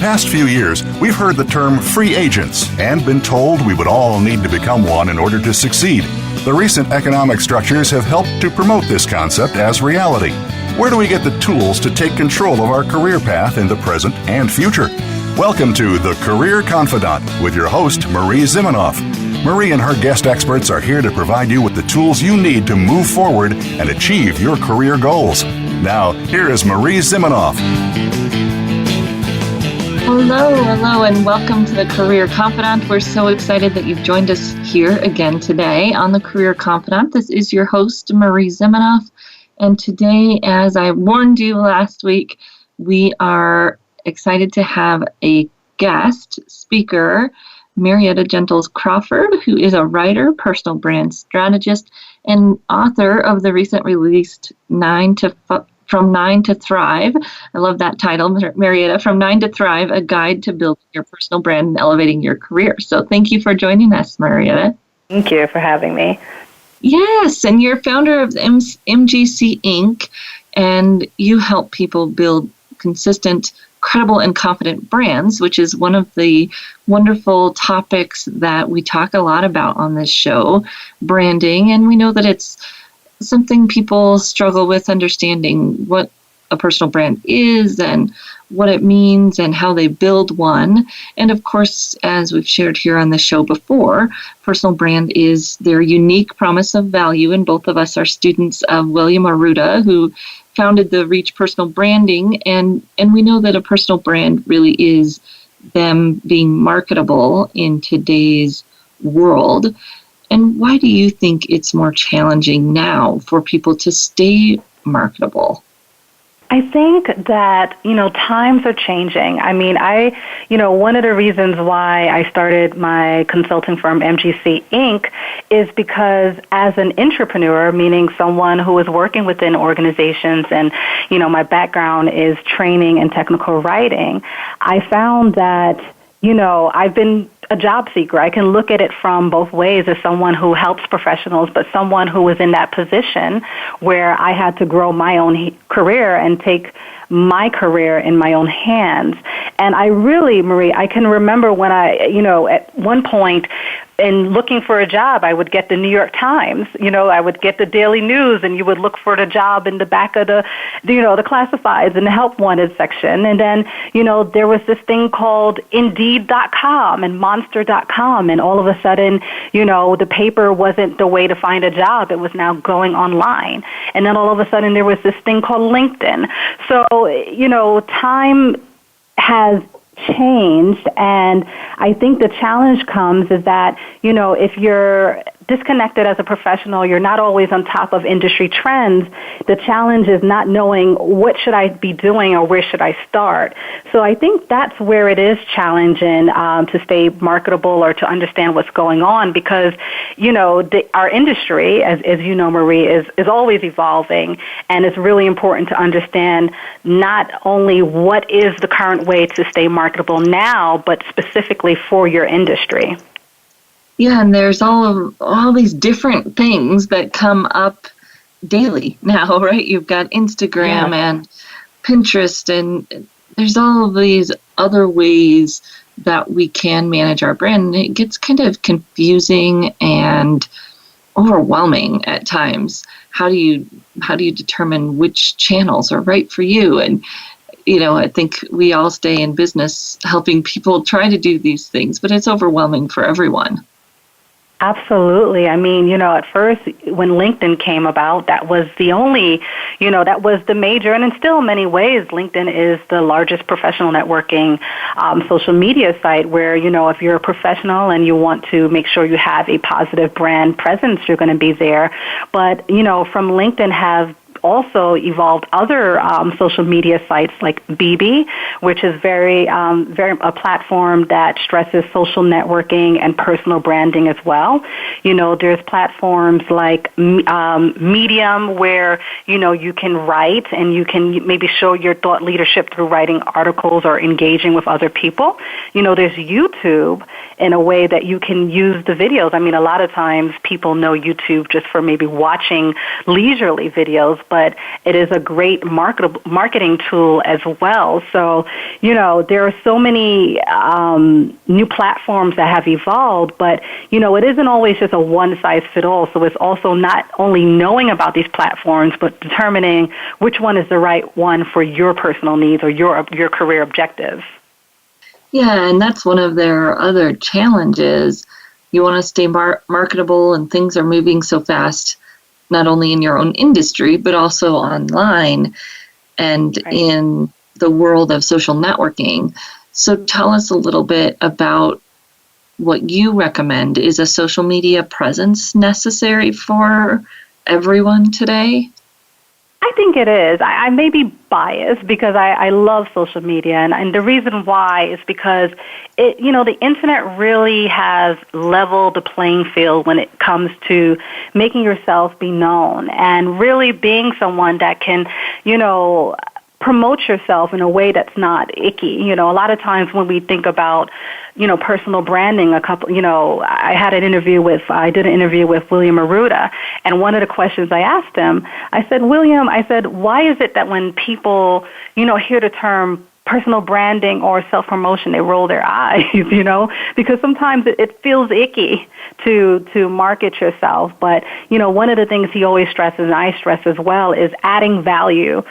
past few years, we've heard the term free agents and been told we would all need to become one in order to succeed. The recent economic structures have helped to promote this concept as reality. Where do we get the tools to take control of our career path in the present and future? Welcome to the Career Confidante with your host, Marie Zimenoff. Marie and her guest experts are here to provide you with the tools you need to move forward and achieve your career goals. Now, here is Marie Zimenoff. Hello, and welcome to the Career Confidante. We're so excited that you've joined us here again today on the Career Confidante. This is your host, Marie Zimenoff, and today, as I warned you last week, we are excited to have a guest speaker, Marietta Gentles Crawford, who is a writer, personal brand strategist, and author of the recent released From 9 to Thrive. I love that title, Marietta, From 9 to Thrive, a guide to building your personal brand and elevating your career. So thank you for joining us, Marietta. Thank you for having me. Yes, and you're founder of MGC Inc., and you help people build consistent, credible, and confident brands, which is one of the wonderful topics that we talk a lot about on this show, branding, and we know that it's something people struggle with understanding what a personal brand is and what it means and how they build one. And of course, as we've shared here on the show before, personal brand is their unique promise of value. And both of us are students of William Arruda, who founded the Reach Personal Branding. And we know that a personal brand really is them being marketable in today's world. And why do you think it's more challenging now for people to stay marketable? I think that, times are changing. I mean, one of the reasons why I started my consulting firm, MGC Inc., is because as an entrepreneur, meaning someone who is working within organizations and, my background is training and technical writing, I found that, I've been a job seeker. I can look at it from both ways as someone who helps professionals, but someone who was in that position where I had to grow my own career and take my career in my own hands. And I really, Marie, I can remember when at one point in looking for a job, I would get the New York Times, I would get the Daily News, and you would look for the job in the back of the classifieds and the help wanted section. And then, there was this thing called Indeed.com and Monster.com, and all of a sudden, the paper wasn't the way to find a job. It was now going online. And then all of a sudden, there was this thing called LinkedIn. So, time has changed, and I think the challenge comes is that, if you're disconnected as a professional, you're not always on top of industry trends. The challenge is not knowing what should I be doing or where should I start. So I think that's where it is challenging to stay marketable or to understand what's going on because, our industry, as you know, Marie, is always evolving, and it's really important to understand not only what is the current way to stay marketable now, but specifically for your industry. Yeah, and there's all these different things that come up daily now, right? You've got Instagram and Pinterest, and there's all of these other ways that we can manage our brand. And it gets kind of confusing and overwhelming at times. How do you determine which channels are right for you? And I think we all stay in business helping people try to do these things, but it's overwhelming for everyone. Absolutely. I mean, at first when LinkedIn came about, that was the only, that was the major, and in still many ways, LinkedIn is the largest professional networking social media site where, if you're a professional and you want to make sure you have a positive brand presence, you're going to be there. But, from LinkedIn have also evolved other social media sites like BB, which is very a platform that stresses social networking and personal branding as well. There's platforms like Medium where, you can write and you can maybe show your thought leadership through writing articles or engaging with other people. There's YouTube in a way that you can use the videos. I mean, a lot of times people know YouTube just for maybe watching leisurely videos, but it is a great marketing tool as well. So, there are so many new platforms that have evolved, but, it isn't always just a one-size-fits-all. So it's also not only knowing about these platforms, but determining which one is the right one for your personal needs or your career objectives. Yeah, and that's one of their other challenges. You want to stay marketable, and things are moving so fast, not only in your own industry, but also online and in the world of social networking. So tell us a little bit about what you recommend. Is a social media presence necessary for everyone today? I think it is. I may be biased because I love social media, and the reason why is because the internet really has leveled the playing field when it comes to making yourself be known and really being someone that can, promote yourself in a way that's not icky. A lot of times when we think about, personal branding, I did an interview with William Arruda, and one of the questions I asked him, I said, William, why is it that when people, hear the term personal branding or self-promotion, they roll their eyes, because sometimes it feels icky to market yourself. But, one of the things he always stresses, and I stress as well, is adding value,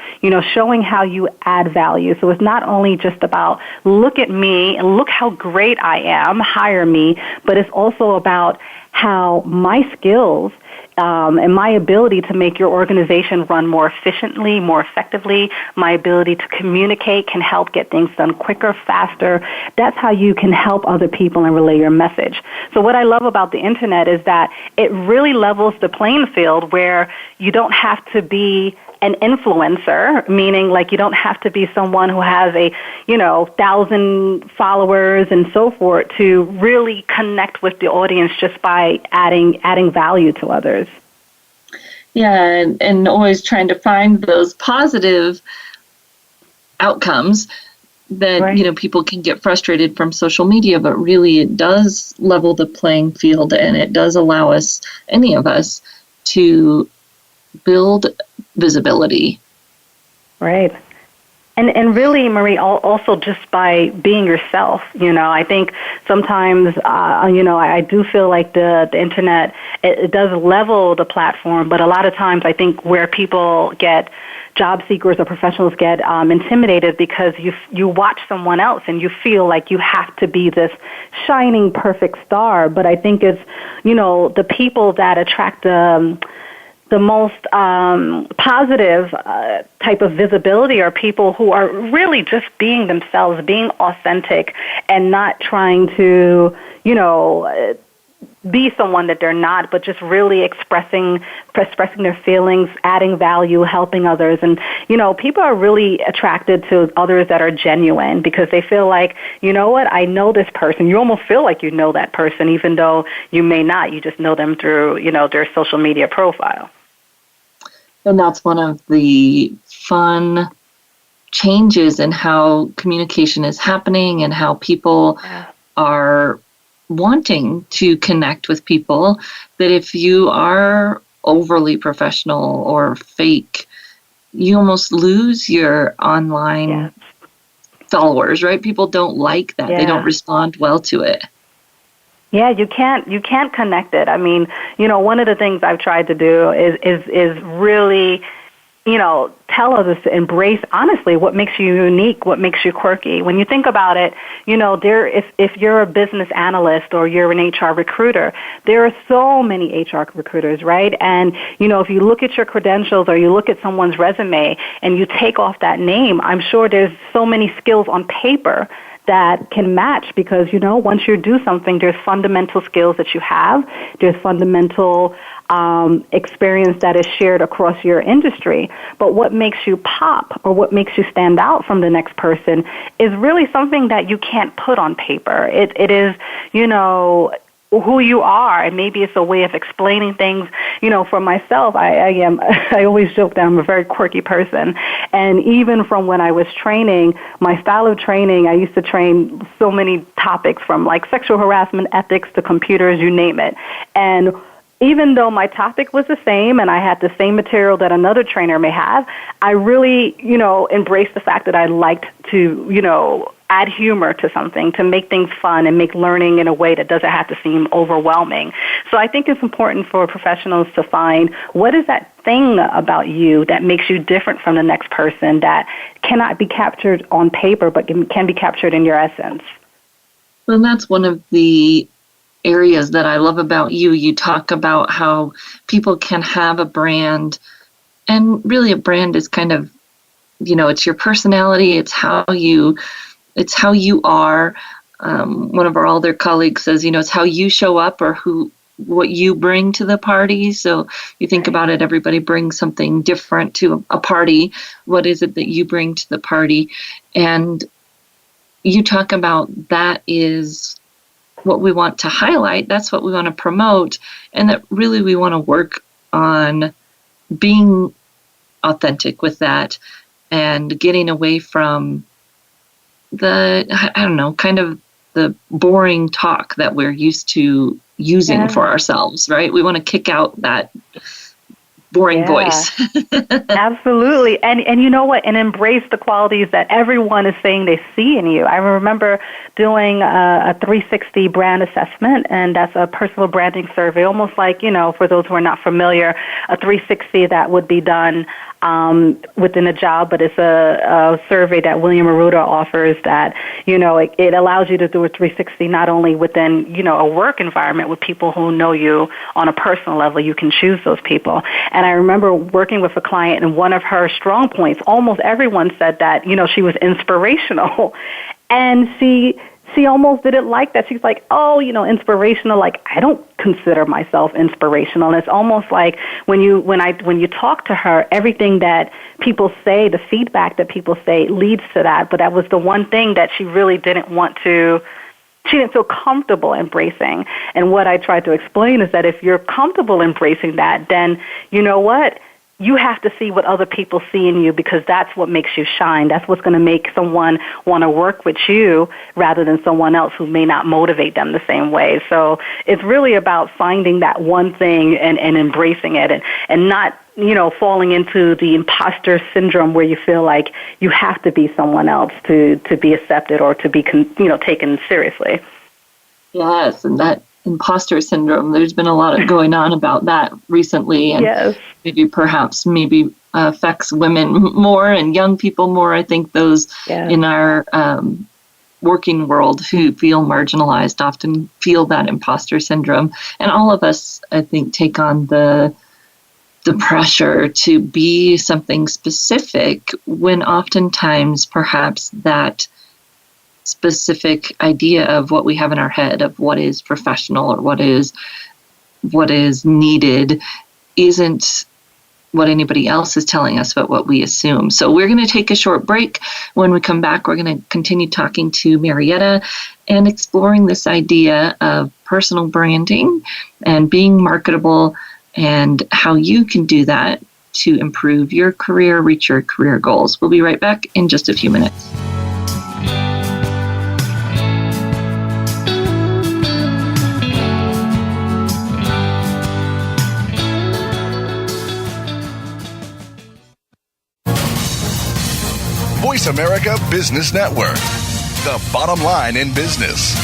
showing how you add value. So it's not only just about look at me and look how great I am, hire me, but it's also about how my skills and my ability to make your organization run more efficiently, more effectively, my ability to communicate can help get things done quicker, faster. That's how you can help other people and relay your message. So what I love about the internet is that it really levels the playing field where you don't have to be an influencer, meaning like you don't have to be someone who has 1,000 followers and so forth to really connect with the audience just by adding value to others. Yeah, and always trying to find those positive outcomes that, people can get frustrated from social media, but really it does level the playing field, and it does allow us, any of us, to build visibility. Right. And really, Marie, also just by being yourself, I think sometimes, I do feel like the internet, it does level the platform, but a lot of times I think where people job seekers or professionals get intimidated because you watch someone else and you feel like you have to be this shining, perfect star. But I think it's, the people that attract the most positive type of visibility are people who are really just being themselves, being authentic, and not trying to, be someone that they're not, but just really expressing their feelings, adding value, helping others. And, people are really attracted to others that are genuine because they feel like, I know this person. You almost feel like you know that person, even though you may not. You just know them through, their social media profile. And that's one of the fun changes in how communication is happening and how people are wanting to connect with people, that if you are overly professional or fake, you almost lose your online followers, right? People don't like that. They don't respond well to it. Yeah, you can't connect it. I mean, one of the things I've tried to do is really, tell others to embrace, honestly, what makes you unique, what makes you quirky. When you think about it, if you're a business analyst or you're an HR recruiter, there are so many HR recruiters, right? And, if you look at your credentials or you look at someone's resume and you take off that name, I'm sure there's so many skills on paper that can match because, once you do something, there's fundamental skills that you have. There's fundamental experience that is shared across your industry. But what makes you pop or what makes you stand out from the next person is really something that you can't put on paper. It is, who you are, and maybe it's a way of explaining things. For myself, I always joke that I'm a very quirky person, and even from when I was training, my style of training, I used to train so many topics from like sexual harassment, ethics, to computers, you name it, and even though my topic was the same and I had the same material that another trainer may have, I really, embraced the fact that I liked to, add humor to something, to make things fun and make learning in a way that doesn't have to seem overwhelming. So I think it's important for professionals to find what is that thing about you that makes you different from the next person that cannot be captured on paper but can be captured in your essence. Well, that's one of the areas that I love about you. You talk about how people can have a brand, and really a brand is kind of, it's your personality, it's how you are. One of our older colleagues says, it's how you show up or what you bring to the party. So you think about it, everybody brings something different to a party. What is it that you bring to the party? And you talk about that is what we want to highlight. That's what we want to promote. And that really we want to work on being authentic with that and getting away from kind of the boring talk that we're used to using for ourselves, right? We want to kick out that boring voice. Absolutely. And you know what? And embrace the qualities that everyone is saying they see in you. I remember doing a 360 brand assessment, and that's a personal branding survey, almost like, for those who are not familiar, a 360 that would be done within a job, but it's a survey that William Arruda offers that, it allows you to do a 360 not only within, a work environment with people who know you on a personal level. You can choose those people. And I remember working with a client, and one of her strong points, almost everyone said that, she was inspirational. And she almost didn't like that. She's like, inspirational. Like, I don't consider myself inspirational. And it's almost like when you talk to her, everything that people say, the feedback that people say leads to that. But that was the one thing that she really didn't she didn't feel comfortable embracing. And what I tried to explain is that if you're comfortable embracing that, then you know what? You have to see what other people see in you, because that's what makes you shine. That's what's going to make someone want to work with you rather than someone else who may not motivate them the same way. So it's really about finding that one thing and embracing it and not, falling into the imposter syndrome where you feel like you have to be someone else to be accepted or to be, taken seriously. Yes, and that imposter syndrome, there's been a lot going on about that recently, and maybe affects women more and young people more. I think those in our working world who feel marginalized often feel that imposter syndrome, and all of us, I think, take on the pressure to be something specific when oftentimes perhaps that specific idea of what we have in our head of what is professional or what is needed isn't what anybody else is telling us, but what we assume. So we're going to take a short break. When we come back, we're going to continue talking to Marietta and exploring this idea of personal branding and being marketable and how you can do that to improve your career, reach your career goals. We'll be right back in just a few minutes. Voice America Business Network, the bottom line in business.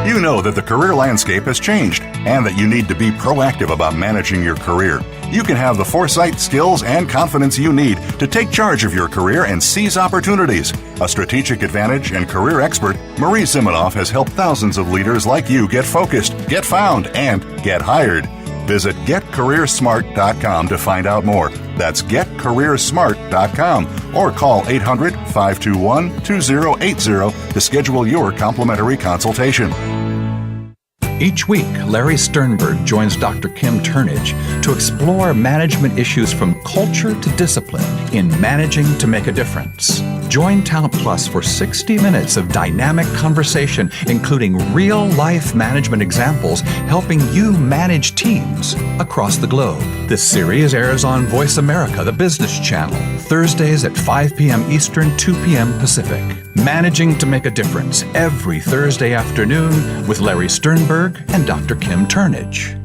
You know that the career landscape has changed and that you need to be proactive about managing your career. You can have the foresight, skills, and confidence you need to take charge of your career and seize opportunities. A strategic advantage and career expert, Marie Zimenoff has helped thousands of leaders like you get focused, get found, and get hired. Visit getcareersmart.com to find out more. That's getcareersmart.com or call 800-521-2080 to schedule your complimentary consultation. Each week, Larry Sternberg joins Dr. Kim Turnage to explore management issues from culture to discipline in managing to make a difference. Join Talent Plus for 60 minutes of dynamic conversation, including real-life management examples helping you manage teams across the globe. This series airs on Voice America, the business channel, Thursdays at 5 p.m. Eastern, 2 p.m. Pacific. Managing to make a difference every Thursday afternoon with Larry Sternberg and Dr. Kim Turnage.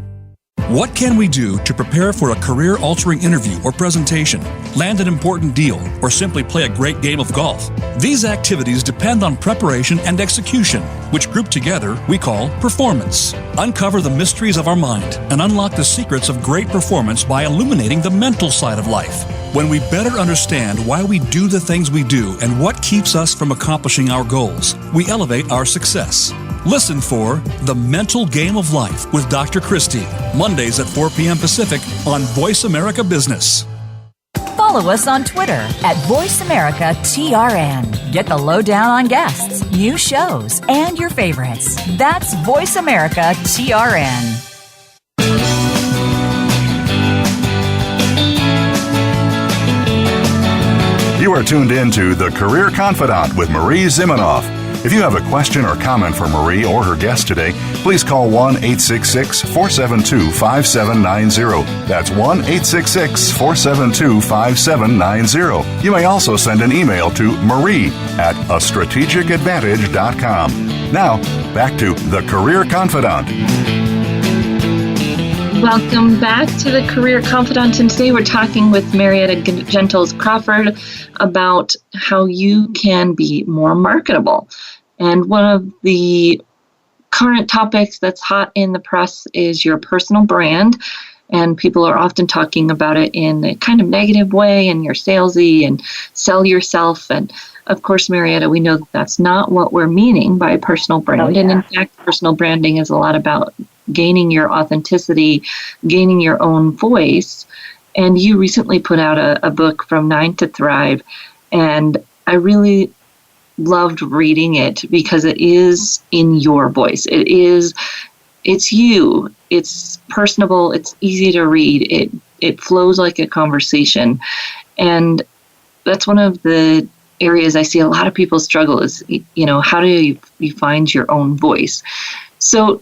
What can we do to prepare for a career-altering interview or presentation, land an important deal, or simply play a great game of golf? These activities depend on preparation and execution, which grouped together we call performance. Uncover the mysteries of our mind and unlock the secrets of great performance by illuminating the mental side of life. When we better understand why we do the things we do and what keeps us from accomplishing our goals, we elevate our success. Listen for The Mental Game of Life with Dr. Christie, Mondays at 4 p.m. Pacific on Voice America Business. Follow us on Twitter at VoiceAmericaTRN. Get the lowdown on guests, new shows, and your favorites. That's VoiceAmericaTRN. You are tuned in to The Career Confidante with Marie Zimenoff. If you have a question or comment for Marie or her guest today, please call 1-866-472-5790. That's 1-866-472-5790. You may also send an email to marie@astrategicadvantage.com. Now, back to The Career Confidante. Welcome back to the Career Confidante, and today we're talking with Marietta Gentles Crawford about how you can be more marketable. And one of the current topics that's hot in the press is your personal brand, and people are often talking about it in a kind of negative way, and you're salesy and sell yourself. And of course, Marietta, we know that that's not what we're meaning by personal brand. Oh, yeah. And in fact, personal branding is a lot about gaining your authenticity, gaining your own voice. And you recently put out a book, From 9 to Thrive, and I really loved reading it because it is in your voice. It's you. It's personable. It's easy to read. It flows like a conversation. And that's one of the areas I see a lot of people struggle is, how do you find your own voice? So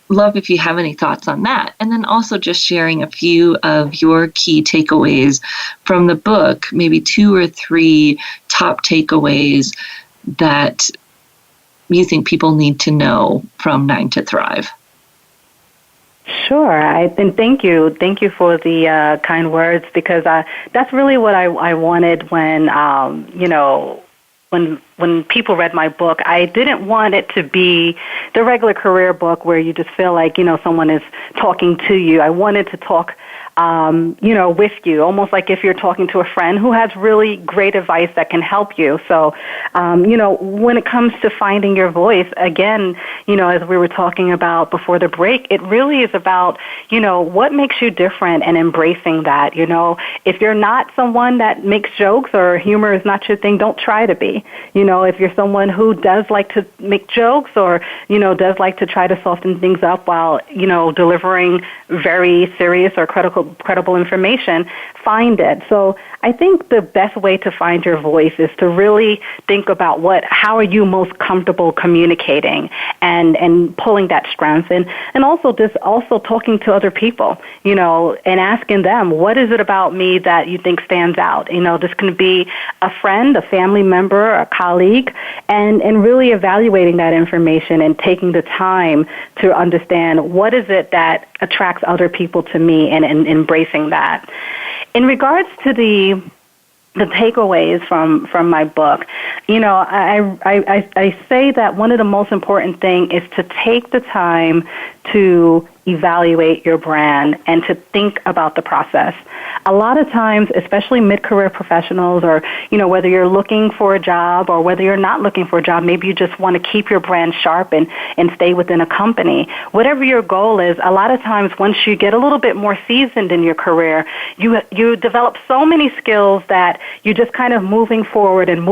love if you have any thoughts on that. And then also just sharing a few of your key takeaways from the book, maybe 2 or 3 top takeaways that you think people need to know from 9 to Thrive. Sure. Thank you. Thank you for the kind words, because that's really what I wanted when, when people read my book. I didn't want it to be the regular career book where you just feel like, someone is talking to you. I wanted to talk, with you, almost like if you're talking to a friend who has really great advice that can help you. So, when it comes to finding your voice, again, as we were talking about before the break, it really is about, what makes you different and embracing that. If you're not someone that makes jokes or humor is not your thing, don't try to be. If you're someone who does like to make jokes or, does like to try to soften things up while, delivering very serious or credible information, find it. So I think the best way to find your voice is to really think about how are you most comfortable communicating and pulling that strength in, and also talking to other people, and asking them, what is it about me that you think stands out? This can be a friend, a family member, a colleague, and really evaluating that information and taking the time to understand what is it that attracts other people to me and embracing that. In regards to the takeaways from my book, I say that one of the most important things is to take the time to evaluate your brand and to think about the process. A lot of times, especially mid-career professionals, or, whether you're looking for a job or whether you're not looking for a job, maybe you just want to keep your brand sharp and stay within a company. Whatever your goal is, a lot of times once you get a little bit more seasoned in your career, you develop so many skills that you're just kind of moving forward and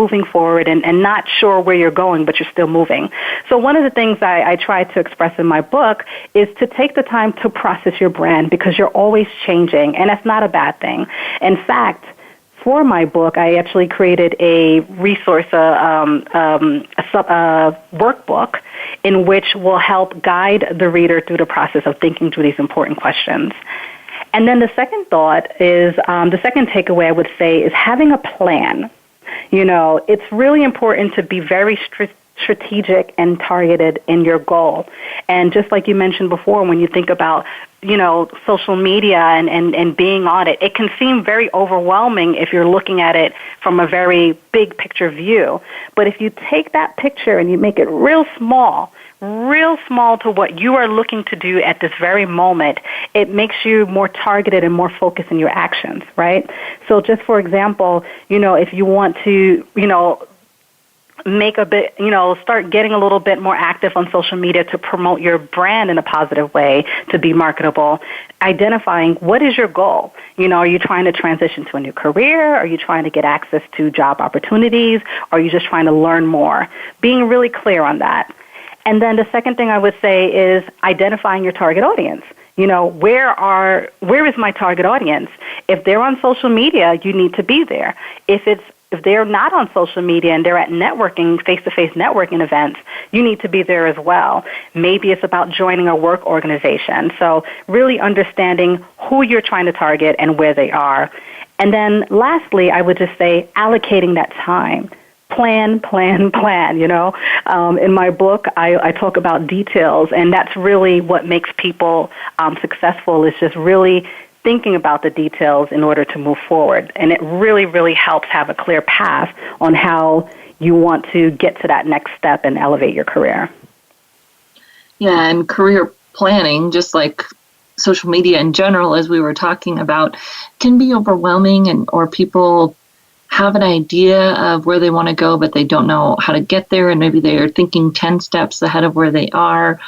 not sure where you're going, but you're still moving. So one of the things I try to express in my book is to take the time to process your brand, because you're always changing, and that's not a bad thing. In fact, for my book, I actually created a resource, workbook in which will help guide the reader through the process of thinking through these important questions. And then the second thought is, the second takeaway I would say is having a plan. It's really important to be very strategic and targeted in your goal. And just like you mentioned before, when you think about, social media and being on it, it can seem very overwhelming if you're looking at it from a very big picture view. But if you take that picture and you make it real small to what you are looking to do at this very moment, it makes you more targeted and more focused in your actions, right? So just for example, if you want to, make a bit, start getting a little bit more active on social media to promote your brand in a positive way, to be marketable, identifying what is your goal. Are you trying to transition to a new career? Are you trying to get access to job opportunities? Or are you just trying to learn more? Being really clear on that. And then the second thing I would say is identifying your target audience. Where is my target audience? If they're on social media, you need to be there. If they're not on social media and they're at networking, face-to-face networking events, you need to be there as well. Maybe it's about joining a work organization. So really understanding who you're trying to target and where they are. And then lastly, I would just say allocating that time. Plan. In my book, I talk about details, and that's really what makes people successful, is just really thinking about the details in order to move forward. And it really, really helps have a clear path on how you want to get to that next step and elevate your career. Yeah, and career planning, just like social media in general, as we were talking about, can be overwhelming, or people have an idea of where they want to go, but they don't know how to get there, and maybe they are thinking 10 steps ahead of where they are.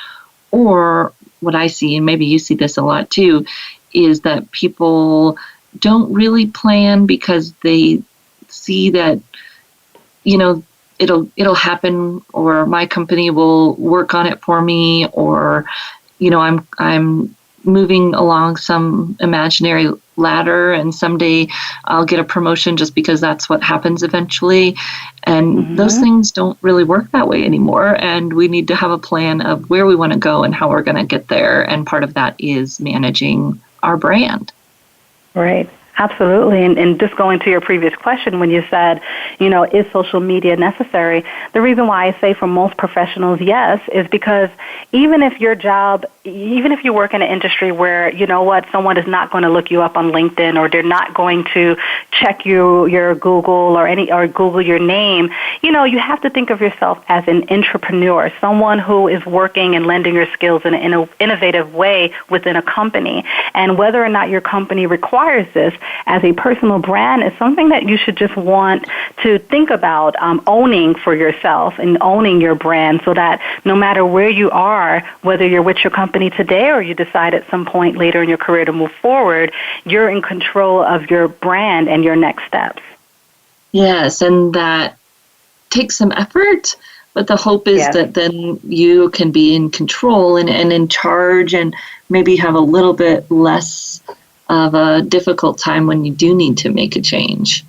Or what I see, and maybe you see this a lot too, is that people don't really plan because they see that, it'll happen, or my company will work on it for me, or, I'm moving along some imaginary ladder and someday I'll get a promotion just because that's what happens eventually. And those things don't really work that way anymore. And we need to have a plan of where we want to go and how we're going to get there. And part of that is managing our brand. Right. Absolutely. And just going to your previous question when you said, is social media necessary? The reason why I say for most professionals, yes, is because even if you work in an industry where, someone is not going to look you up on LinkedIn, or they're not going to check your Google or Google your name, you have to think of yourself as an entrepreneur, someone who is working and lending your skills in an innovative way within a company. And whether or not your company requires this, as a personal brand, is something that you should just want to think about owning for yourself and owning your brand, so that no matter where you are, whether you're with your company today or you decide at some point later in your career to move forward, you're in control of your brand and your next steps. Yes, and that takes some effort, but the hope is that then you can be in control and in charge, and maybe have a little bit less of a difficult time when you do need to make a change.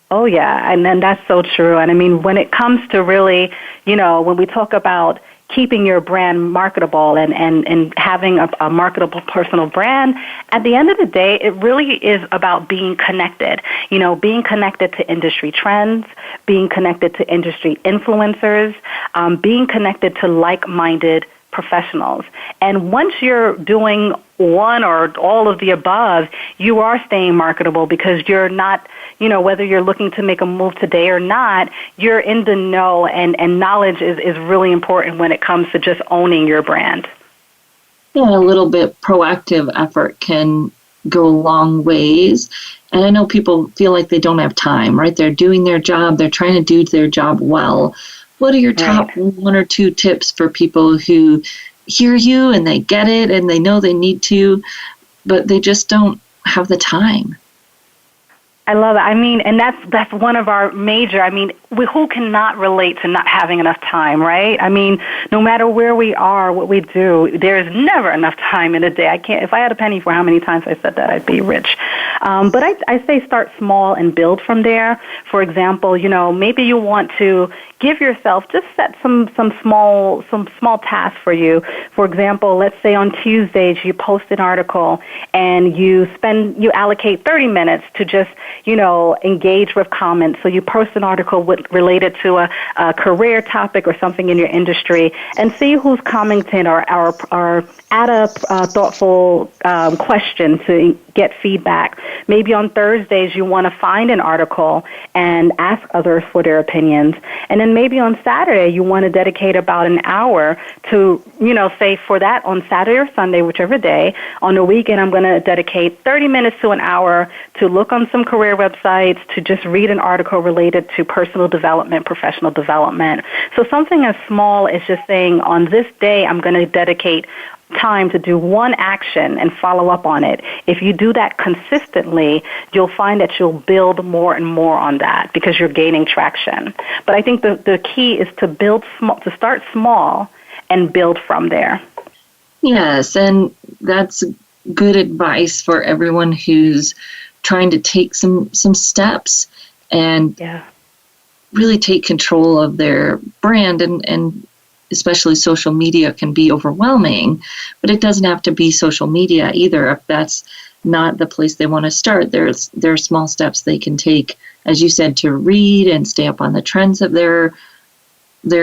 Oh, yeah, and then that's so true. And I mean, when it comes to really, when we talk about keeping your brand marketable and having a marketable personal brand, at the end of the day, it really is about being connected, being connected to industry trends, being connected to industry influencers, being connected to like-minded professionals. And once you're doing one or all of the above, you are staying marketable, because you're not, whether you're looking to make a move today or not, you're in the know, and knowledge is really important when it comes to just owning your brand. Yeah, a little bit proactive effort can go a long ways. And I know people feel like they don't have time, right? They're doing their job, they're trying to do their job well. What are your top one or two tips for people who hear you and they get it and they know they need to, but they just don't have the time? I love it. I mean, and that's one of our major, who cannot relate to not having enough time, right? I mean, no matter where we are, what we do, there is never enough time in a day. If I had a penny for how many times I said that, I'd be rich. But I say start small and build from there. For example, maybe you want to give yourself, just set some small tasks for you. For example, let's say on Tuesdays you post an article and you allocate 30 minutes to just, engage with comments. So you post an article related to a career topic or something in your industry and see who's commenting or add a thoughtful question to get feedback. Maybe on Thursdays you want to find an article and ask others for their opinions. And then maybe on Saturday you want to dedicate about an hour to, say for that on Saturday or Sunday, whichever day. On the weekend I'm going to dedicate 30 minutes to an hour to look on some career websites, to just read an article related to personal development, professional development. So something as small as just saying, on this day I'm going to dedicate time to do one action and follow up on it. If you do that consistently, you'll find that you'll build more and more on that because you're gaining traction. But I think the key is to start small and build from there. Yes, and that's good advice for everyone who's trying to take some steps and really take control of their brand, and especially social media can be overwhelming, but it doesn't have to be social media either. If that's not the place they want to start, there are small steps they can take, as you said, to read and stay up on the trends of their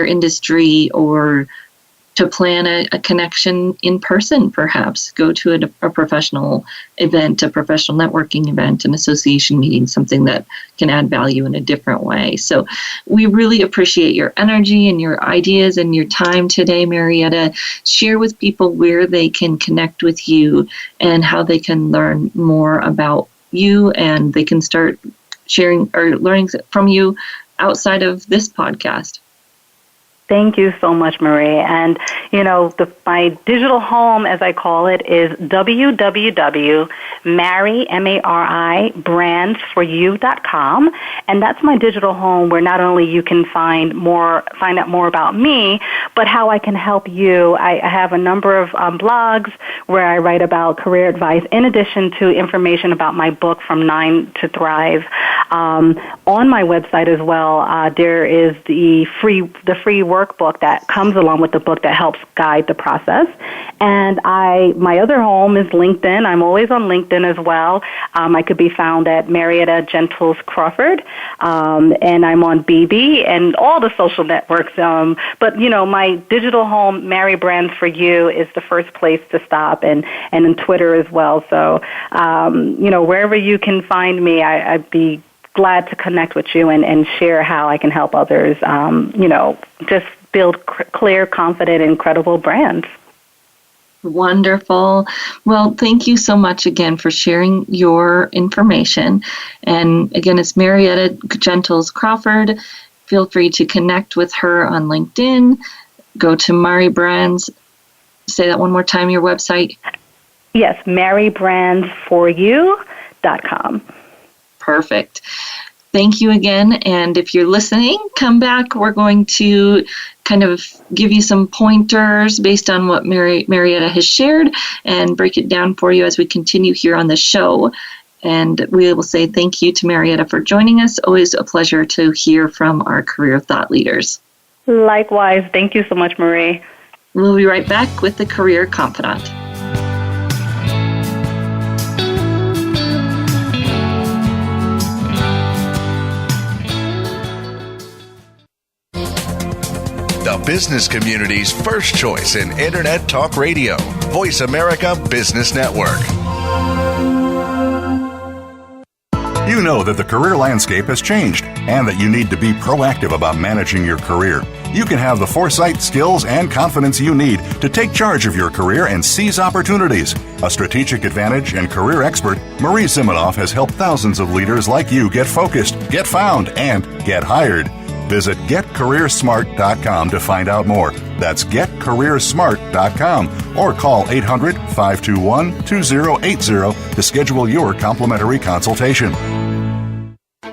industry, or to plan a connection in person, perhaps. Go to a professional event, a professional networking event, an association meeting, something that can add value in a different way. So we really appreciate your energy and your ideas and your time today, Marietta. Share with people where they can connect with you and how they can learn more about you, and they can start sharing or learning from you outside of this podcast. Thank you so much, Marie. And, my digital home, as I call it, is www.maribrandsforyou.com. And that's my digital home where not only you can find out more about me, but how I can help you. I have a number of blogs where I write about career advice, in addition to information about my book, From 9 to Thrive. On my website as well, there is the free workbook that comes along with the book that helps guide the process. And my other home is LinkedIn. I'm always on LinkedIn as well. I could be found at Marietta Gentles Crawford, and I'm on BB and all the social networks. But my digital home, Mary Brands for You, is the first place to stop, and in Twitter as well. So wherever you can find me, I'd be glad to connect with you and share how I can help others, just build clear, confident, and credible brands. Wonderful. Well, thank you so much again for sharing your information. And again, it's Marietta Gentles Crawford. Feel free to connect with her on LinkedIn. Go to Marie Brands. Say that one more time, your website. Yes, maribrandsforyou.com. Perfect. Thank you again. And if you're listening, come back. We're going to kind of give you some pointers based on what Marietta has shared and break it down for you as we continue here on the show. And we will say thank you to Marietta for joining us. Always a pleasure to hear from our career thought leaders. Likewise. Thank you so much, Marie. We'll be right back with the Career Confidante. The business community's first choice in Internet Talk Radio. Voice America Business Network. You know that the career landscape has changed and that you need to be proactive about managing your career. You can have the foresight, skills, and confidence you need to take charge of your career and seize opportunities. A strategic advantage and career expert, Marie Zimenoff has helped thousands of leaders like you get focused, get found, and get hired. Visit getcareersmart.com to find out more. That's getcareersmart.com or call 800-521-2080 to schedule your complimentary consultation.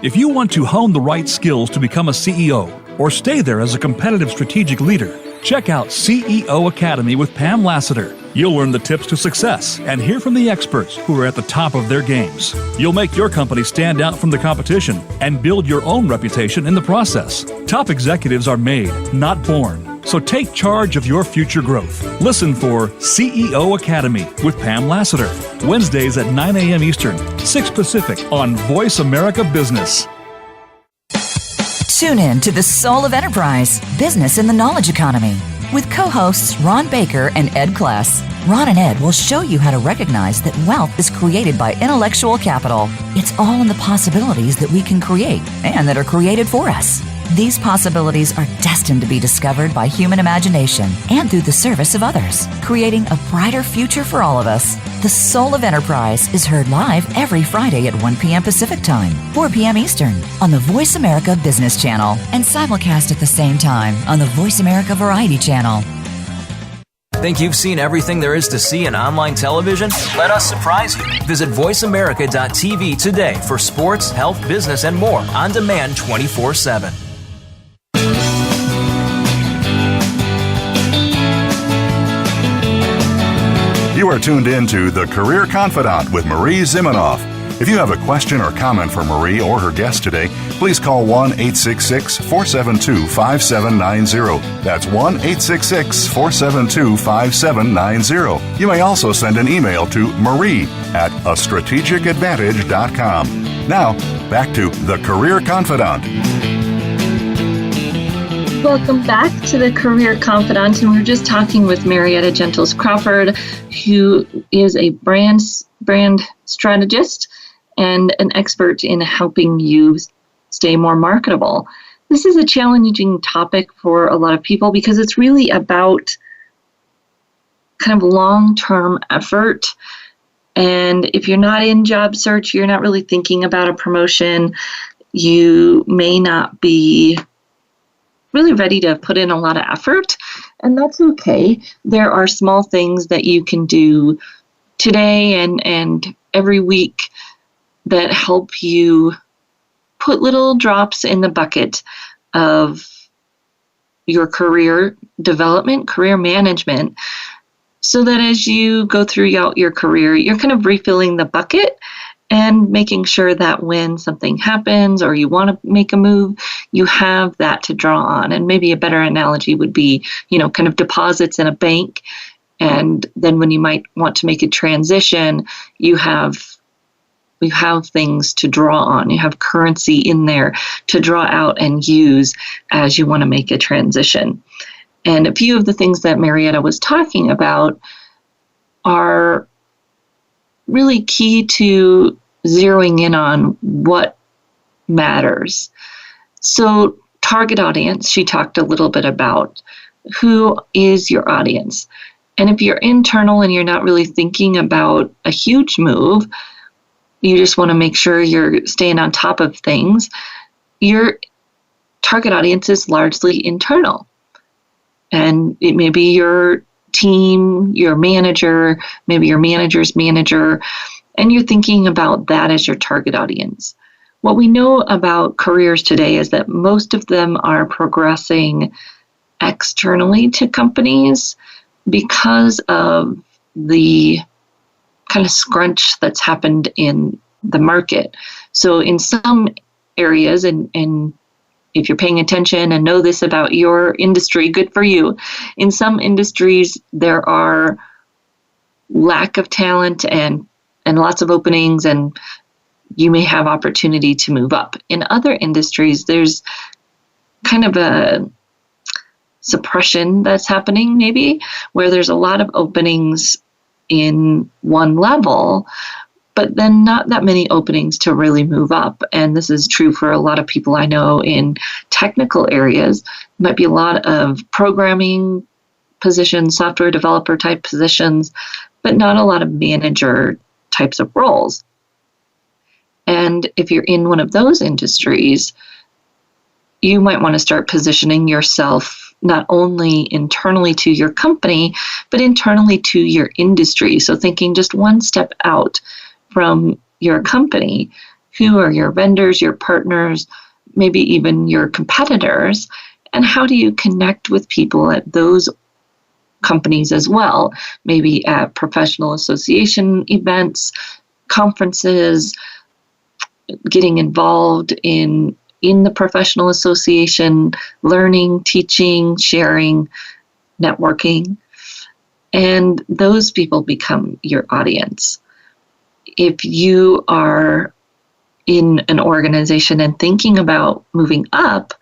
If you want to hone the right skills to become a CEO or stay there as a competitive strategic leader, check out CEO Academy with Pam Lassiter. You'll learn the tips to success and hear from the experts who are at the top of their games. You'll make your company stand out from the competition and build your own reputation in the process. Top executives are made, not born. So take charge of your future growth. Listen for CEO Academy with Pam Lassiter. Wednesdays at 9 a.m. Eastern, 6 Pacific on Voice America Business. Tune in to The Soul of Enterprise, Business in the Knowledge Economy, with co-hosts Ron Baker and Ed Kless. Ron and Ed will show you how to recognize that wealth is created by intellectual capital. It's all in the possibilities that we can create and that are created for us. These possibilities are destined to be discovered by human imagination and through the service of others, creating a brighter future for all of us. The Soul of Enterprise is heard live every Friday at 1 p.m. Pacific Time, 4 p.m. Eastern on the Voice America Business Channel and simulcast at the same time on the Voice America Variety Channel. Think you've seen everything there is to see in online television? Let us surprise you. Visit voiceamerica.tv today for sports, health, business, and more on demand 24/7. You are tuned in to The Career Confidante with Marie Zimenoff. If you have a question or comment for Marie or her guest today, please call 1-866-472-5790. That's 1-866-472-5790. You may also send an email to marie@astrategicadvantage.com. Now, back to The Career Confidante. Welcome back to the Career Confidante, and we're just talking with Marietta Gentles Crawford, who is a brand strategist and an expert in helping you stay more marketable. This is a challenging topic for a lot of people because it's really about kind of long-term effort. And if you're not in job search, you're not really thinking about a promotion, you may not be really ready to put in a lot of effort, and that's okay. There are small things that you can do today and every week that help you put little drops in the bucket of your career development, career management, so that as you go throughout your career, you're kind of refilling the bucket and making sure that when something happens or you want to make a move, you have that to draw on. And maybe a better analogy would be, kind of deposits in a bank. And then when you might want to make a transition, you have things to draw on. You have currency in there to draw out and use as you want to make a transition. And a few of the things that Marietta was talking about are really key to zeroing in on what matters. So target audience, she talked a little bit about who is your audience. And if you're internal and you're not really thinking about a huge move, you just want to make sure you're staying on top of things, your target audience is largely internal. And it may be your team, your manager, maybe your manager's manager, and you're thinking about that as your target audience. What we know about careers today is that most of them are progressing externally to companies because of the kind of scrunch that's happened in the market. So in some areas, and if you're paying attention and know this about your industry, good for you. In some industries, there are lack of talent and lots of openings, and you may have opportunity to move up. In other industries, there's kind of a suppression that's happening maybe, where there's a lot of openings in one level, but then not that many openings to really move up. And this is true for a lot of people I know in technical areas. Might be a lot of programming positions, software developer type positions, but not a lot of manager types of roles. And if you're in one of those industries, you might want to start positioning yourself not only internally to your company, but internally to your industry. So thinking just one step out from your company, who are your vendors, your partners, maybe even your competitors, and how do you connect with people at those companies as well, maybe at professional association events, conferences, getting involved in the professional association, learning, teaching, sharing, networking, and those people become your audience. If you are in an organization and thinking about moving up,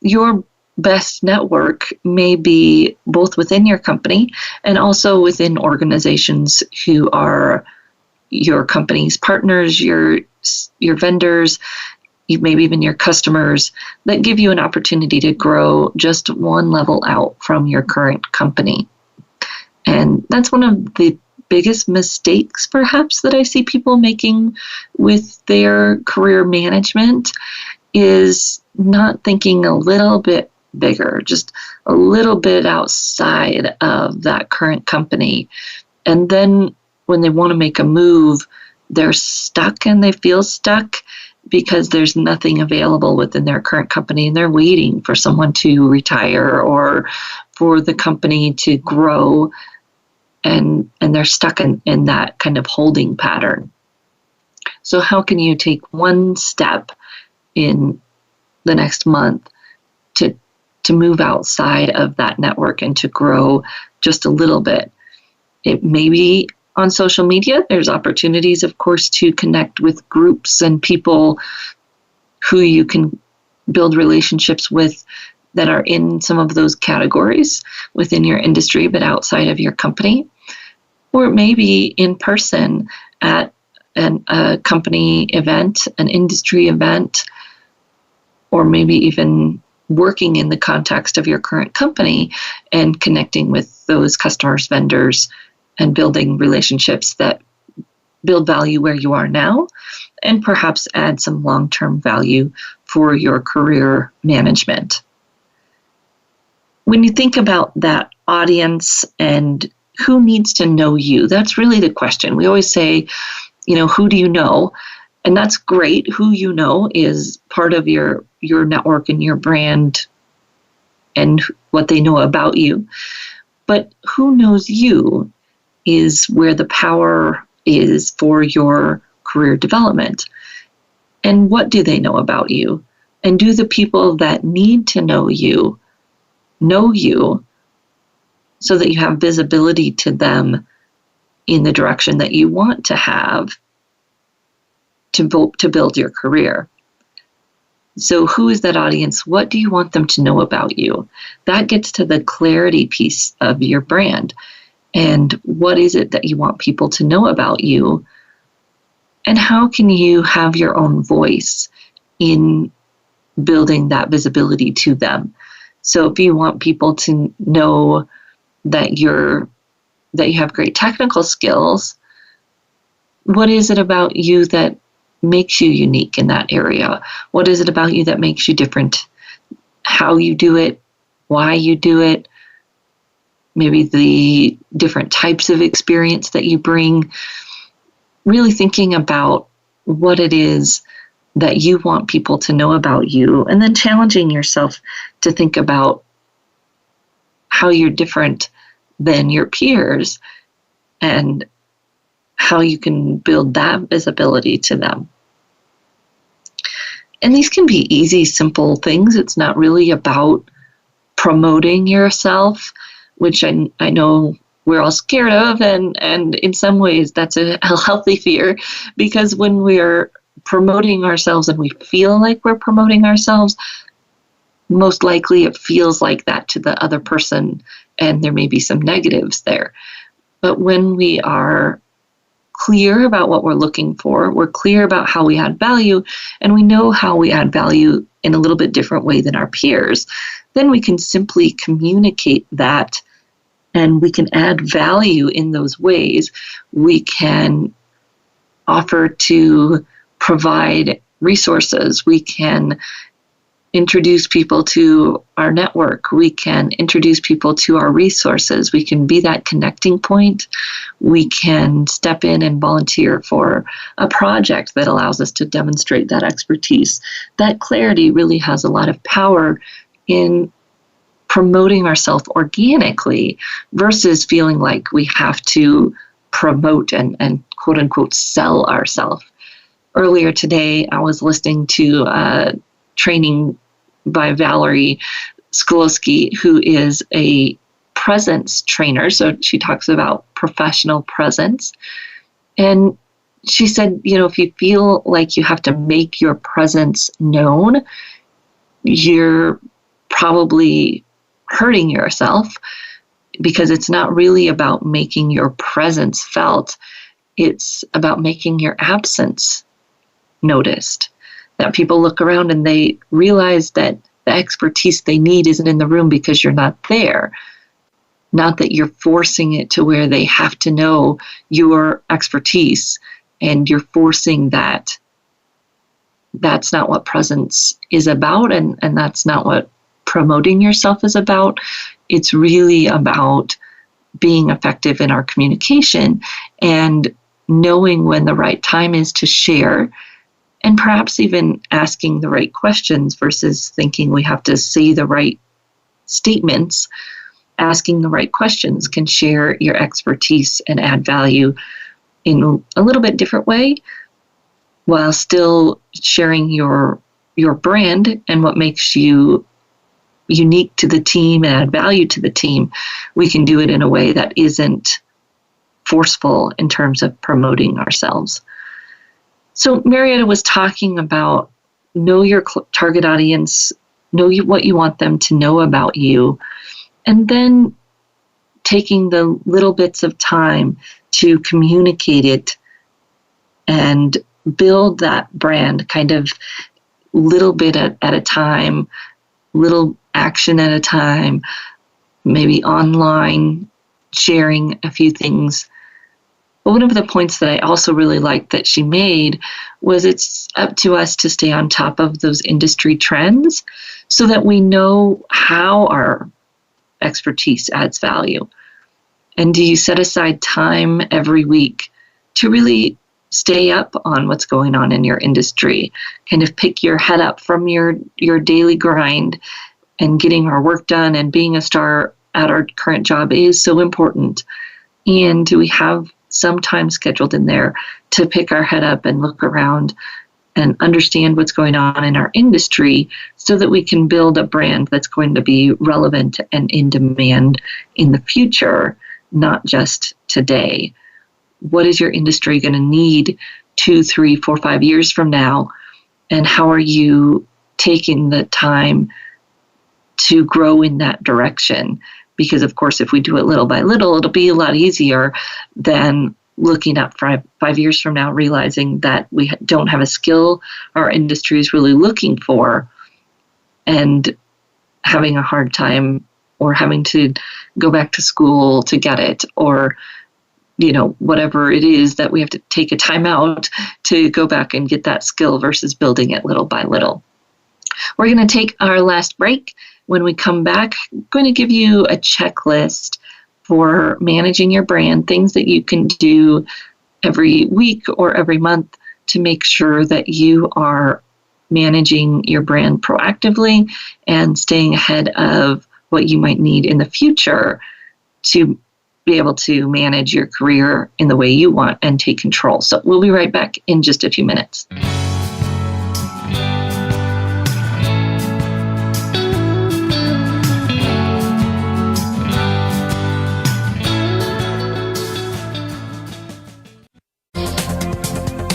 your best network may be both within your company and also within organizations who are your company's partners, your vendors, maybe even your customers, that give you an opportunity to grow just one level out from your current company. And that's one of the biggest mistakes, perhaps, that I see people making with their career management, is not thinking a little bit bigger, just a little bit outside of that current company. And then when they want to make a move, they're stuck and they feel stuck because there's nothing available within their current company, and they're waiting for someone to retire or for the company to grow, and they're stuck in that kind of holding pattern. So how can you take one step in the next month to move outside of that network and to grow just a little bit? It may be on social media. There's opportunities, of course, to connect with groups and people who you can build relationships with that are in some of those categories within your industry, but outside of your company. Or it may be in person at a company event, an industry event, or maybe even working in the context of your current company and connecting with those customers, vendors, and building relationships that build value where you are now and perhaps add some long-term value for your career management. When you think about that audience and who needs to know you, that's really the question. We always say, who do you know? And that's great. Who you know is part of your network and your brand and what they know about you. But who knows you is where the power is for your career development. And what do they know about you? And do the people that need to know you so that you have visibility to them in the direction that you want to have to build your career? So who is that audience? What do you want them to know about you? That gets to the clarity piece of your brand. And what is it that you want people to know about you? And how can you have your own voice in building that visibility to them? So if you want people to know that you have great technical skills, what is it about you that makes you unique in that area? What is it about you that makes you different? How you do it, why you do it, maybe the different types of experience that you bring. Really thinking about what it is that you want people to know about you, and then challenging yourself to think about how you're different than your peers and how you can build that visibility to them. And these can be easy, simple things. It's not really about promoting yourself, which I know we're all scared of, and in some ways that's a healthy fear, because when we're promoting ourselves and we feel like we're promoting ourselves, most likely it feels like that to the other person, and there may be some negatives there. But when we are clear about what we're looking for, we're clear about how we add value, and we know how we add value in a little bit different way than our peers, then we can simply communicate that, and we can add value in those ways. We can offer to provide resources. We can introduce people to our network. We can introduce people to our resources. We can be that connecting point. We can step in and volunteer for a project that allows us to demonstrate that expertise. That clarity really has a lot of power in promoting ourselves organically versus feeling like we have to promote and quote unquote sell ourselves. Earlier today, I was listening to a training by Valerie Skolowski, who is a presence trainer. So she talks about professional presence. And she said, if you feel like you have to make your presence known, you're probably hurting yourself, because it's not really about making your presence felt. It's about making your absence noticed, that people look around and they realize that the expertise they need isn't in the room because you're not there. Not that you're forcing it to where they have to know your expertise and you're forcing that. That's not what presence is about, and that's not what promoting yourself is about. It's really about being effective in our communication and knowing when the right time is to share, and perhaps even asking the right questions versus thinking we have to say the right statements. Asking the right questions can share your expertise and add value in a little bit different way, while still sharing your brand and what makes you unique to the team and add value to the team. We can do it in a way that isn't forceful in terms of promoting ourselves. So Marietta was talking about know your target audience, know what you want them to know about you, and then taking the little bits of time to communicate it and build that brand kind of little bit at a time, little action at a time, maybe online sharing a few things. But one of the points that I also really liked that she made was it's up to us to stay on top of those industry trends so that we know how our expertise adds value. And do you set aside time every week to really stay up on what's going on in your industry? Kind of pick your head up from your daily grind, and getting our work done and being a star at our current job is so important. And do we have some time scheduled in there to pick our head up and look around and understand what's going on in our industry so that we can build a brand that's going to be relevant and in demand in the future, not just today? What is your industry going to need 2, 3, 4, 5 years from now? And how are you taking the time to grow in that direction? Because, of course, if we do it little by little, it'll be a lot easier than looking up 5 years from now, realizing that we don't have a skill our industry is really looking for, and having a hard time, or having to go back to school to get it, or whatever it is that we have to take a time out to go back and get that skill versus building it little by little. We're going to take our last break. When we come back, I'm going to give you a checklist for managing your brand, things that you can do every week or every month to make sure that you are managing your brand proactively and staying ahead of what you might need in the future to be able to manage your career in the way you want and take control. So we'll be right back in just a few minutes.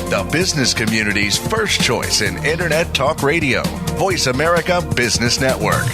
The business community's first choice in Internet Talk Radio, Voice America Business Network.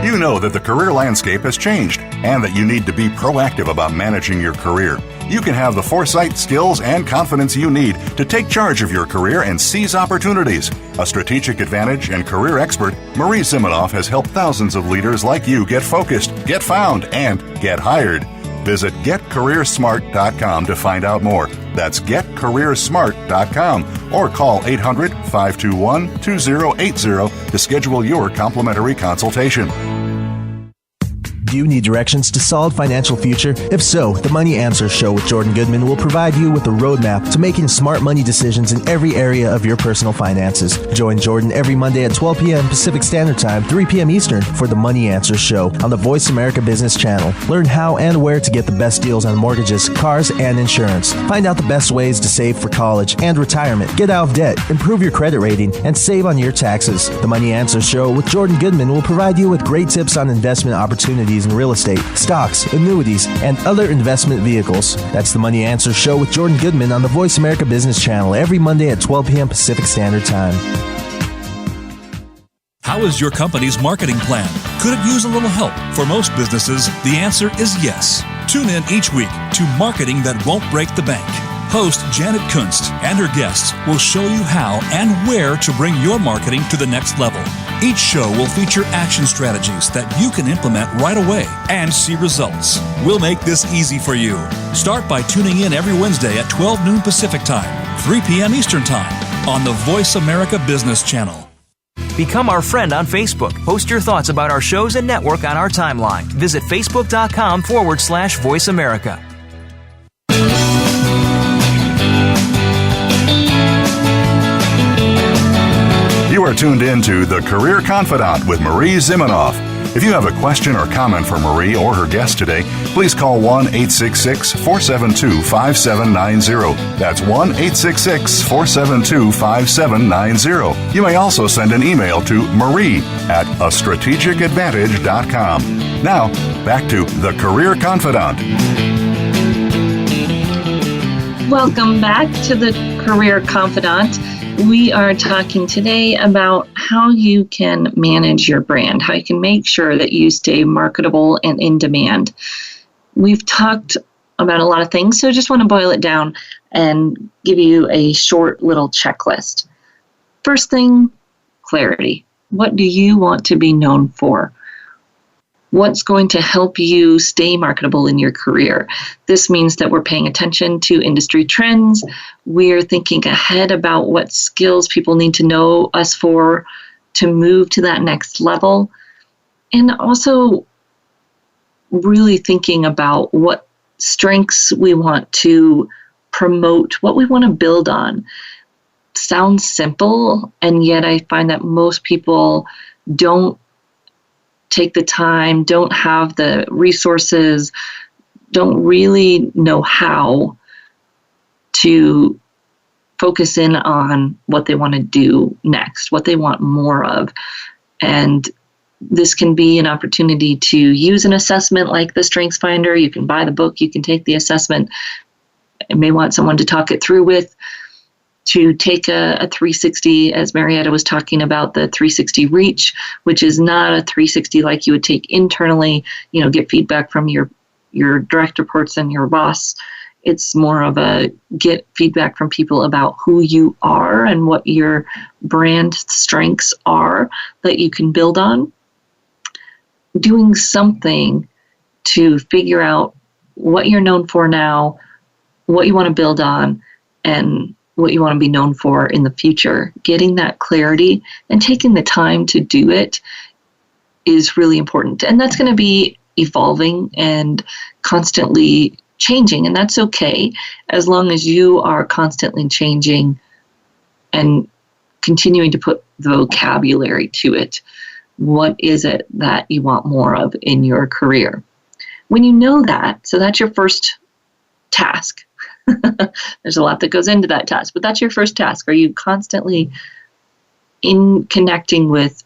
You know that the career landscape has changed and that you need to be proactive about managing your career. You can have the foresight, skills, and confidence you need to take charge of your career and seize opportunities. A strategic advantage and career expert, Marie Zimenoff has helped thousands of leaders like you get focused, get found, and get hired. Visit getcareersmart.com to find out more. That's getcareersmart.com, or call 800-521-2080 to schedule your complimentary consultation. you need directions to solid financial future? If so, the Money Answers Show with Jordan Goodman will provide you with a roadmap to making smart money decisions in every area of your personal finances. Join Jordan every Monday at 12 p.m. Pacific Standard Time, 3 p.m. Eastern for the Money Answers Show on the Voice America Business Channel. Learn how and where to get the best deals on mortgages, cars, and insurance. Find out the best ways to save for college and retirement. Get out of debt, improve your credit rating, and save on your taxes. The Money Answers Show with Jordan Goodman will provide you with great tips on investment opportunities in real estate, stocks, annuities, and other investment vehicles. That's the Money Answers Show with Jordan Goodman on the Voice America Business Channel every Monday at 12 p.m. Pacific Standard Time. How is your company's marketing plan? Could it use a little help? For most businesses, the answer is yes. Tune in each week to Marketing That Won't Break the Bank. Host Janet Kunst and her guests will show you how and where to bring your marketing to the next level. Each show will feature action strategies that you can implement right away and see results. We'll make this easy for you. Start by tuning in every Wednesday at 12 noon Pacific Time, 3 p.m. Eastern Time on the Voice America Business Channel. Become our friend on Facebook. Post your thoughts about our shows and network on our timeline. Visit facebook.com/Voice America. You are tuned in to The Career Confidante with Marie Zimenoff. If you have a question or comment for Marie or her guest today, please call 1-866-472-5790. That's 1-866-472-5790. You may also send an email to marie@astrategicadvantage.com. Now, back to The Career Confidante. Welcome back to The Career Confidante. We are talking today about how you can manage your brand, how you can make sure that you stay marketable and in demand. We've talked about a lot of things, so I just want to boil it down and give you a short little checklist. First thing, clarity. What do you want to be known for? What's going to help you stay marketable in your career? This means that we're paying attention to industry trends. We're thinking ahead about what skills people need to know us for to move to that next level. And also really thinking about what strengths we want to promote, what we want to build on. Sounds simple, and yet I find that most people don't take the time, don't have the resources, don't really know how to focus in on what they want to do next, what they want more of. And this can be an opportunity to use an assessment like the Strengths Finder. You can buy the book, you can take the assessment. You may want someone to talk it through with, to take a 360, as Marietta was talking about, the 360 reach, which is not a 360 like you would take internally, get feedback from your direct reports and your boss. It's more of a get feedback from people about who you are and what your brand strengths are that you can build on. Doing something to figure out what you're known for now, what you want to build on, and what you want to be known for in the future. Getting that clarity and taking the time to do it is really important. And that's going to be evolving and constantly changing. And that's okay as long as you are constantly changing and continuing to put the vocabulary to it. What is it that you want more of in your career? When you know that, so that's your first task. There's a lot that goes into that task, but that's your first task. Are you constantly in connecting with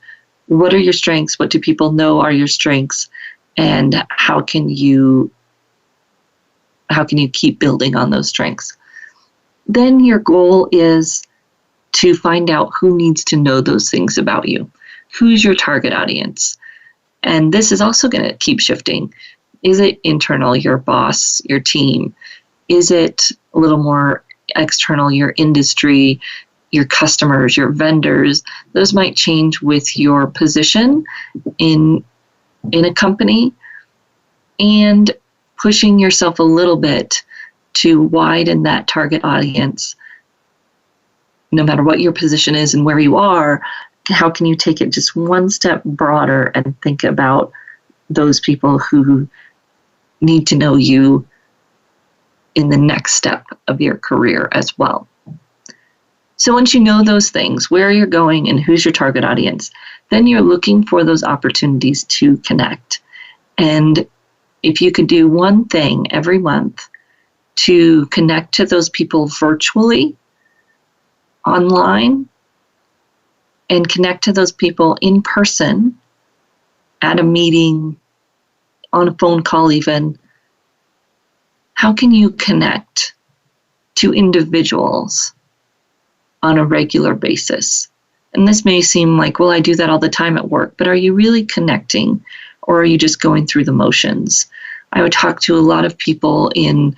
what are your strengths? What do people know are your strengths? And how can you keep building on those strengths? Then your goal is to find out who needs to know those things about you. Who's your target audience? And this is also going to keep shifting. Is it internal, your boss, your team? Is it a little more external, your industry, your customers, your vendors? Those might change with your position in a company, and pushing yourself a little bit to widen that target audience. No matter what your position is and where you are, how can you take it just one step broader and think about those people who need to know you in the next step of your career as well. So once you know those things, where you're going and who's your target audience, then you're looking for those opportunities to connect. And if you could do one thing every month to connect to those people virtually, online, and connect to those people in person, at a meeting, on a phone call even, how can you connect to individuals on a regular basis? And this may seem like, well, I do that all the time at work, but are you really connecting, or are you just going through the motions? I would talk to a lot of people in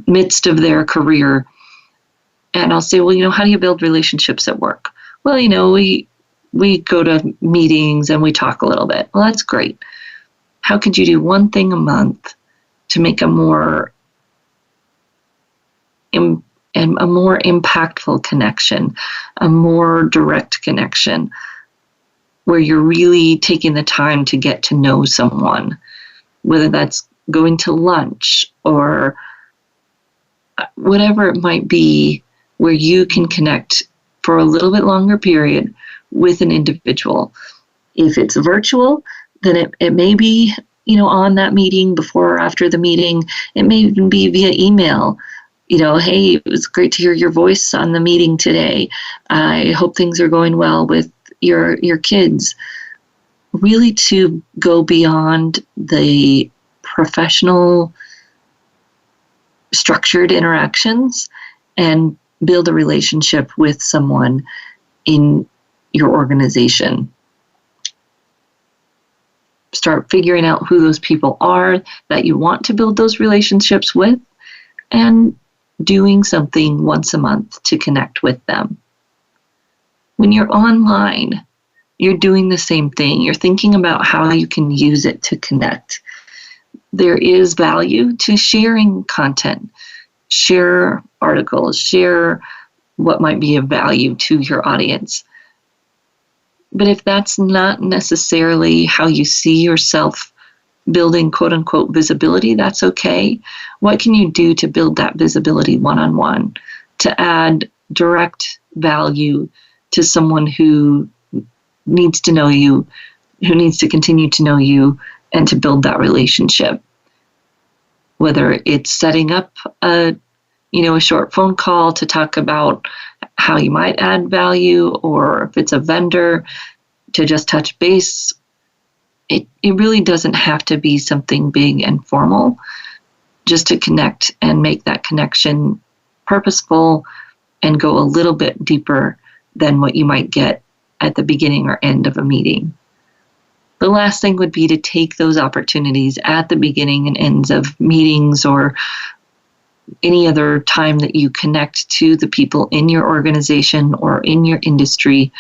midst of their career, and I'll say, well, how do you build relationships at work? Well, we go to meetings and we talk a little bit. Well, that's great. How could you do one thing a month to make a more impactful connection, a more direct connection, where you're really taking the time to get to know someone, whether that's going to lunch or whatever it might be, where you can connect for a little bit longer period with an individual. If it's virtual, then it may be, on that meeting, before or after the meeting. It may even be via email. Hey, it was great to hear your voice on the meeting today. I hope things are going well with your kids. Really to go beyond the professional structured interactions and build a relationship with someone in your organization. Start figuring out who those people are that you want to build those relationships with, and doing something once a month to connect with them. When you're online, you're doing the same thing. You're thinking about how you can use it to connect. There is value to sharing content. Share articles, share what might be of value to your audience. But if that's not necessarily how you see yourself building quote unquote visibility, that's okay. What can you do to build that visibility one-on-one, to add direct value to someone who needs to know you, who needs to continue to know you, and to build that relationship? Whether it's setting up a short phone call to talk about how you might add value, or if it's a vendor, to just touch base. It really doesn't have to be something big and formal, just to connect and make that connection purposeful and go a little bit deeper than what you might get at the beginning or end of a meeting. The last thing would be to take those opportunities at the beginning and ends of meetings, or any other time that you connect to the people in your organization or in your industry.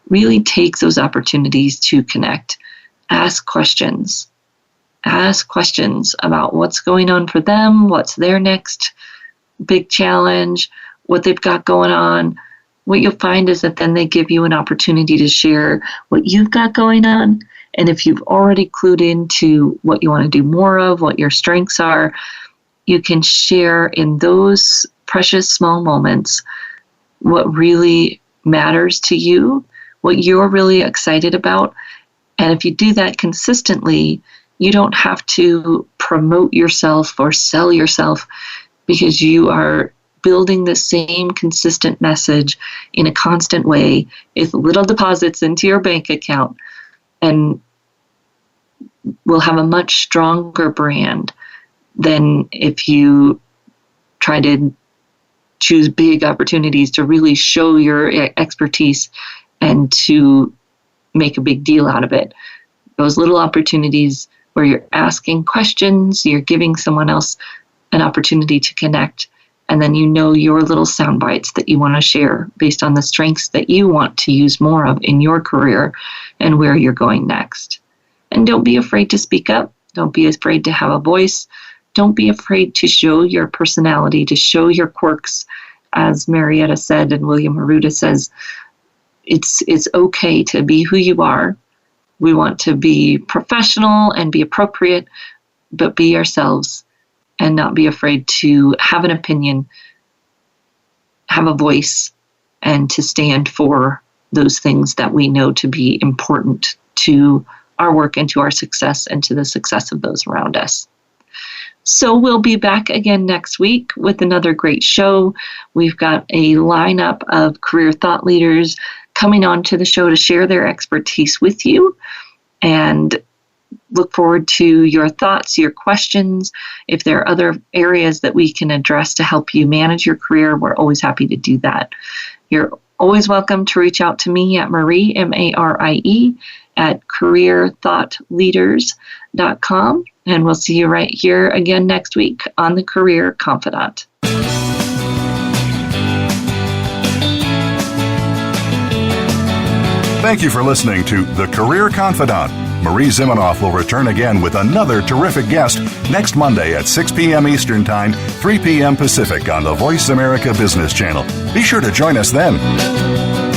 Really take those opportunities to connect. Ask questions. Ask questions about what's going on for them, what's their next big challenge, what they've got going on. What you'll find is that then they give you an opportunity to share what you've got going on. And if you've already clued into what you want to do more of, what your strengths are, you can share in those precious small moments what really matters to you, what you're really excited about. And if you do that consistently, you don't have to promote yourself or sell yourself, because you are building the same consistent message in a constant way with little deposits into your bank account, and will have a much stronger brand than if you try to choose big opportunities to really show your expertise and to make a big deal out of it. Those little opportunities where you're asking questions, you're giving someone else an opportunity to connect, and then your little sound bites that you want to share based on the strengths that you want to use more of in your career and where you're going next. And don't be afraid to speak up. Don't be afraid to have a voice. Don't be afraid to show your personality, to show your quirks. As Marietta said and William Arruda says, it's okay to be who you are We want to be professional and be appropriate, but be ourselves and not be afraid to have an opinion, have a voice, and to stand for those things that we know to be important to our work and to our success and to the success of those around us. So we'll be back again next week with another great show. We've got a lineup of career thought leaders coming on to the show to share their expertise with you, and look forward to your thoughts, your questions. If there are other areas that we can address to help you manage your career, we're always happy to do that. You're always welcome to reach out to me at Marie, Marie, at careerthoughtleaders.com. And we'll see you right here again next week on the Career Confidante. Thank you for listening to The Career Confidante. Marie Zimenoff will return again with another terrific guest next Monday at 6 p.m. Eastern Time, 3 p.m. Pacific on the Voice America Business Channel. Be sure to join us then.